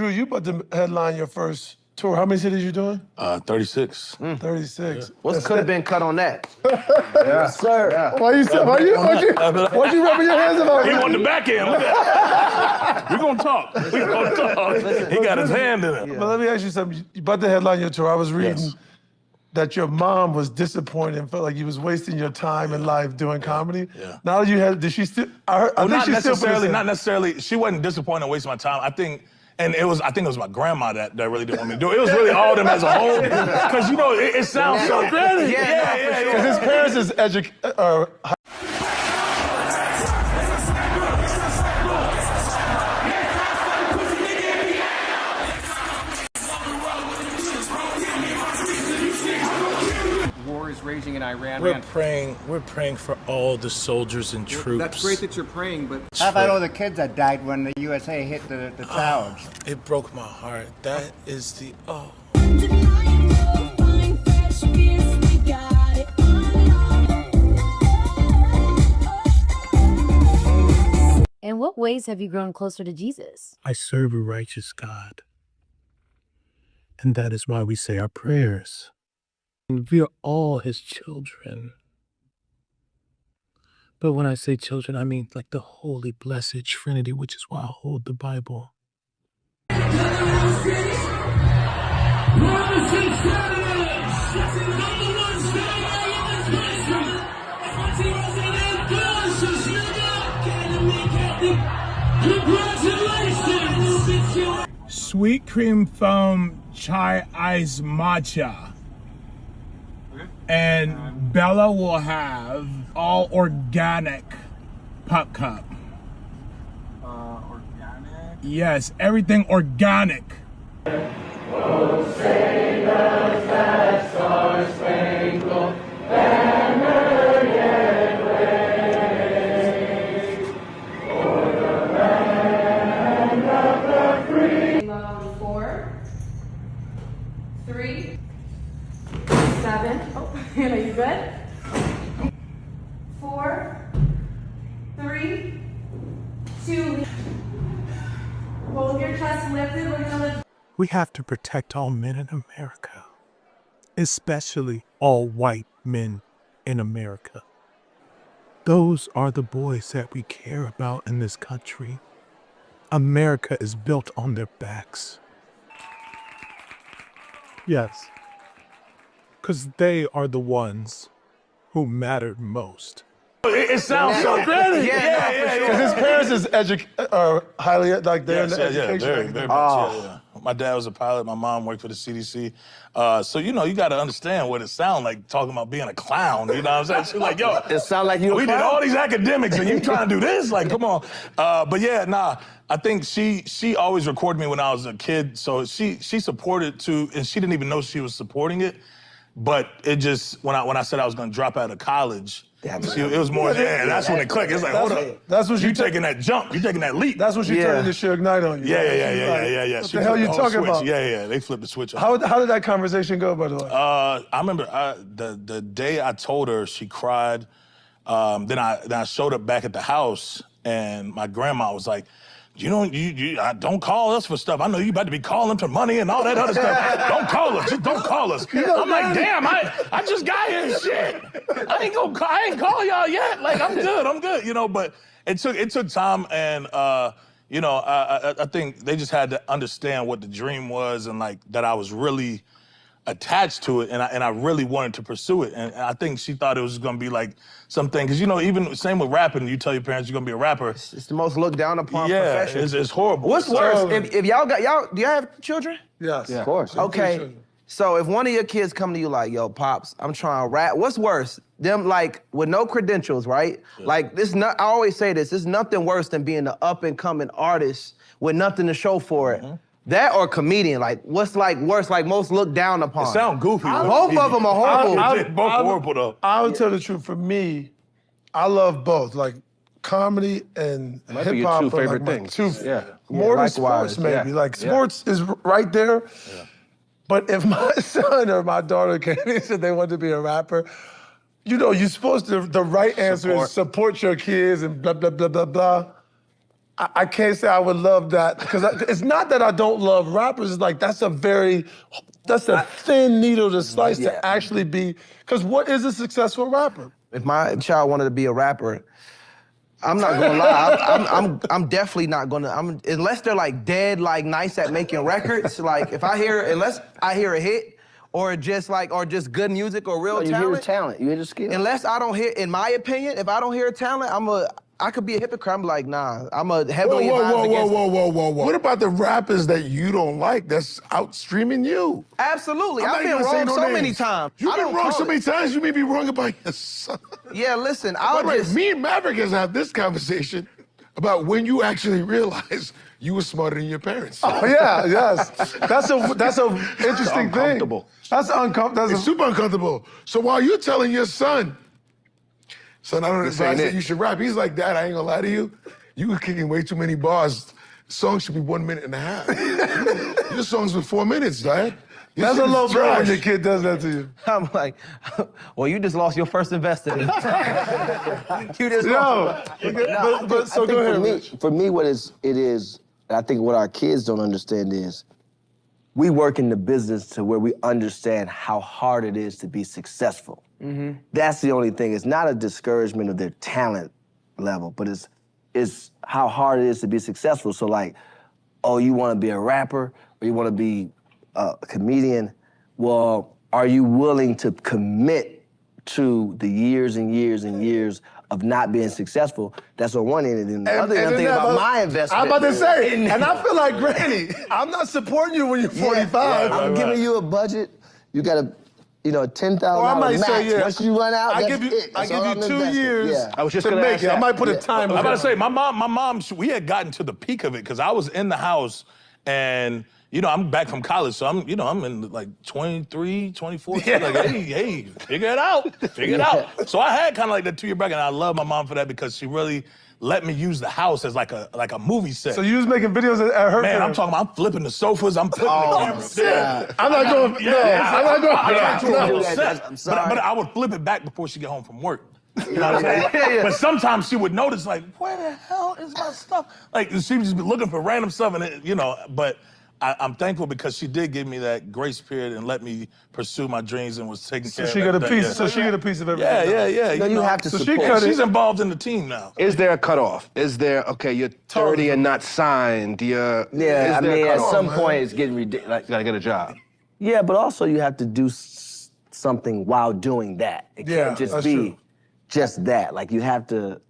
Drew, you about to headline your first tour. How many cities you doing? 36. 36. Yeah. What could have been cut on that? Yes, sir. Yeah. Why'd you rubbing your hands about He it? wanted the back end. We gonna talk. We gonna talk. He got his hand in it. Yeah. But let me ask you something. You about to headline your tour. I was reading that your mom was disappointed and felt like you was wasting your time in life doing comedy. Yeah. Now that you had, did she still? I think not she necessarily. still Not necessarily. She wasn't disappointed and wasting my time. I think it was my grandma that really didn't want me to do it. It was really all of them as a whole. Because you know, it sounds so granted. Yeah. His parents is Is raging in Iran. We're praying for all the soldiers and troops. That's great that you're praying, but how about all the kids that died when the USA hit the towers? It broke my heart. That is the In what ways have you grown closer to Jesus? I serve a righteous God, and that is why we say our prayers. We are all his children. But when I say children, I mean like the holy, blessed Trinity, which is why I hold the Bible. Sweet cream foam chai ice matcha. And Bella will have all organic pop cup. organic? Yes, everything organic. Oh, say does that star-spangled banner yet wave for the land of the free? 4, 3, 7. Oh, Hannah, you good? 4, 3, 2. Hold your chest lifted. We're gonna lift. We have to protect all men in America, especially all white men in America. Those are the boys that we care about in this country. America is built on their backs. Yes, because they are the ones who mattered most. It sounds so granted. Yeah. Because his parents is highly, like, they're in the education. Very much, yeah. My dad was a pilot. My mom worked for the CDC. So, you know, you got to understand what it sounds like talking about being a clown. You know what I'm saying? She's like, yo, It sound like you. we did all these academics and you trying to do this? Like, come on. But yeah, nah, I think she always recorded me when I was a kid. So she supported too, and she didn't even know she was supporting it. But it just, when I said I was going to drop out of college, it was more, that's when it clicked. It's like, hold up. That's what you taking that jump. You taking that leap. That's what she turned into Suge Knight on you. Yeah. What the hell you talking about? Yeah. They flipped the switch on. How did that conversation go, by the way? I remember the day I told her, she cried. Then I showed up back at the house, and my grandma was like, you don't call us for stuff. I know you about to be calling for money and all that other stuff. Don't call us. Just don't call us. I'm like, damn, I just got here and shit. I ain't call y'all yet. Like, I'm good. You know, but it took time, and you know, I think they just had to understand what the dream was, and like that I was really attached to it, and I really wanted to pursue it. And I think she thought it was gonna be like something, because you know, even same with rapping, you tell your parents you're gonna be a rapper. It's the most looked down upon profession. It's horrible. What's worse? If y'all do y'all have children? Yes. Of course. Okay. So if one of your kids come to you like, yo, Pops, I'm trying to rap, what's worse? Them like with no credentials, right? Yeah. Like I always say this, there's nothing worse than being an up and coming artist with nothing to show for it. That or comedian, like what's like worse, like most looked down upon? It sound goofy. Both of them are horrible. Both horrible though. I would tell the truth. For me, I love both, like comedy and hip hop. Your two favorite things. More than sports, maybe. Like sports is right there. Yeah. But if my son or my daughter came and said they wanted to be a rapper, you know, you're supposed to. The right answer is support your kids and blah blah blah blah blah. I can't say I would love that, because it's not that I don't love rappers, it's like that's a thin needle to slice to actually be, because what is a successful rapper? If my child wanted to be a rapper, I'm not gonna lie, I'm definitely not gonna, unless they're like dead, like nice at making records, like unless I hear a hit, or just good music or real talent. You hear the talent, you hear the skill. Unless I don't hear, in my opinion, if I don't hear talent, I could be a hypocrite. I'm like, nah, I'm a heavily advised against Whoa. What about the rappers that you don't like that's out streaming you? Absolutely, I'm I've been wrong so many times. You've been wrong so many times, you may be wrong about your son. Yeah, listen, Me and Maverick has had this conversation about when you actually realized you were smarter than your parents. Oh yeah, yes. That's a interesting uncomfortable. thing. That's uncomfortable. It's super uncomfortable. So while you're telling your son, I don't advise that you should rap, he's like, Dad, I ain't gonna lie to you. You were kicking way too many bars. Songs should be 1.5 minutes. Your songs were 4 minutes, Dad. That's a low blow when your kid does that to you. I'm like, well, you just lost your first investor. You just lost. But so go ahead. For me, what it is, and I think what our kids don't understand is, we work in the business to where we understand how hard it is to be successful. Mm-hmm. That's the only thing. It's not a discouragement of their talent level, but it's how hard it is to be successful. So like, oh, you want to be a rapper or you want to be a comedian? Well, are you willing to commit to the years and years and years of not being successful? That's on one end, and then the other end, I'm thinking about my investment. I'm about to say, and I feel like, Granny, I'm not supporting you when you're 45. I'm giving you a budget. You got a, $10,000 max. Once you run out, I give you 2 years I was just to gonna make ask it. I that. might put a time. I'm about to say, my mom, we had gotten to the peak of it because I was in the house and, I'm back from college, so I'm in like 23, 24. So like, hey, figure it out. So I had kind of like that 2-year break, and I love my mom for that because she really let me use the house as like a movie set. So you was making videos at her Man, crib? I'm talking about, I'm flipping the sofas, I'm putting the cameras. I'm not going. I'm sorry. But I would flip it back before she get home from work. You know what I'm saying? But sometimes she would notice, like, where the hell is my stuff? Like, she would just be looking for random stuff, and but I'm thankful because she did give me that grace period and let me pursue my dreams and was taking care of everything. So she get a piece of everything. Yeah. No, you have to support. She's involved in the team now. Is there a cutoff? Is there, okay, you're 30 and not signed, At some point it's getting ridiculous. You gotta get a job. Yeah, but also you have to do something while doing that. It can't just be just that. Like, you have to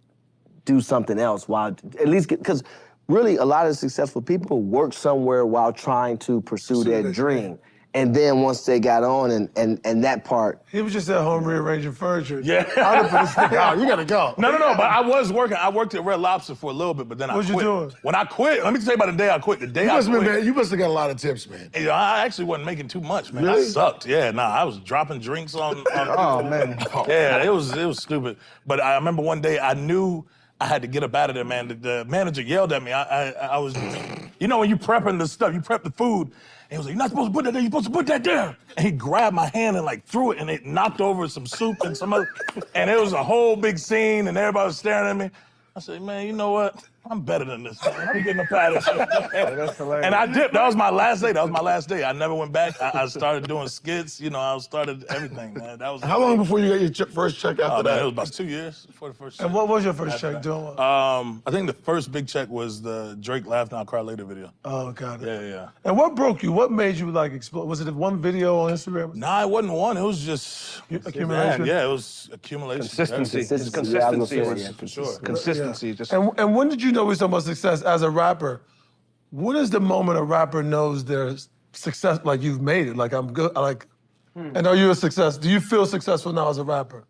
do something else while, at least, because really a lot of successful people work somewhere while trying to pursue their dream. And then once they got on and that part. He was just at home rearranging furniture. Yeah. I'd have put this thing out. You gotta go. No, but I was working. I worked at Red Lobster for a little bit, but then I quit. What you doing? When I quit, let me tell you about the day I quit. The day I quit. Man, you must have got a lot of tips, man. I actually wasn't making too much, man. Really? I sucked. Yeah, I was dropping drinks on Oh, man. Yeah, it was stupid. But I remember one day I knew I had to get up out of there, man. The manager yelled at me. I was, when you prepping the stuff, you prep the food, and he was like, "You're not supposed to put that there, you're supposed to put that there." And he grabbed my hand and like threw it, and it knocked over some soup and some other, and it was a whole big scene, and everybody was staring at me. I said, "Man, you know what? I'm better than this. I'm getting up out of here." That's hilarious. And I dipped. That was my last day. I never went back. I started doing skits. I started everything, man. That was. How long before you got your first check after that? It was about 2 years before the first check. And what was your first check doing? I think the first big check was the Drake Laugh Now Cry Later video. Oh, got it. Yeah. And what broke you? What made you like explode? Was it one video on Instagram? Nah, it wasn't one. It was just accumulation. Yeah, it was accumulation. Consistency. For sure. Consistency. And when did you know we were talking about success as a rapper? When is the moment a rapper knows their success, like you've made it, like I'm good, and are you a success? Do you feel successful now as a rapper?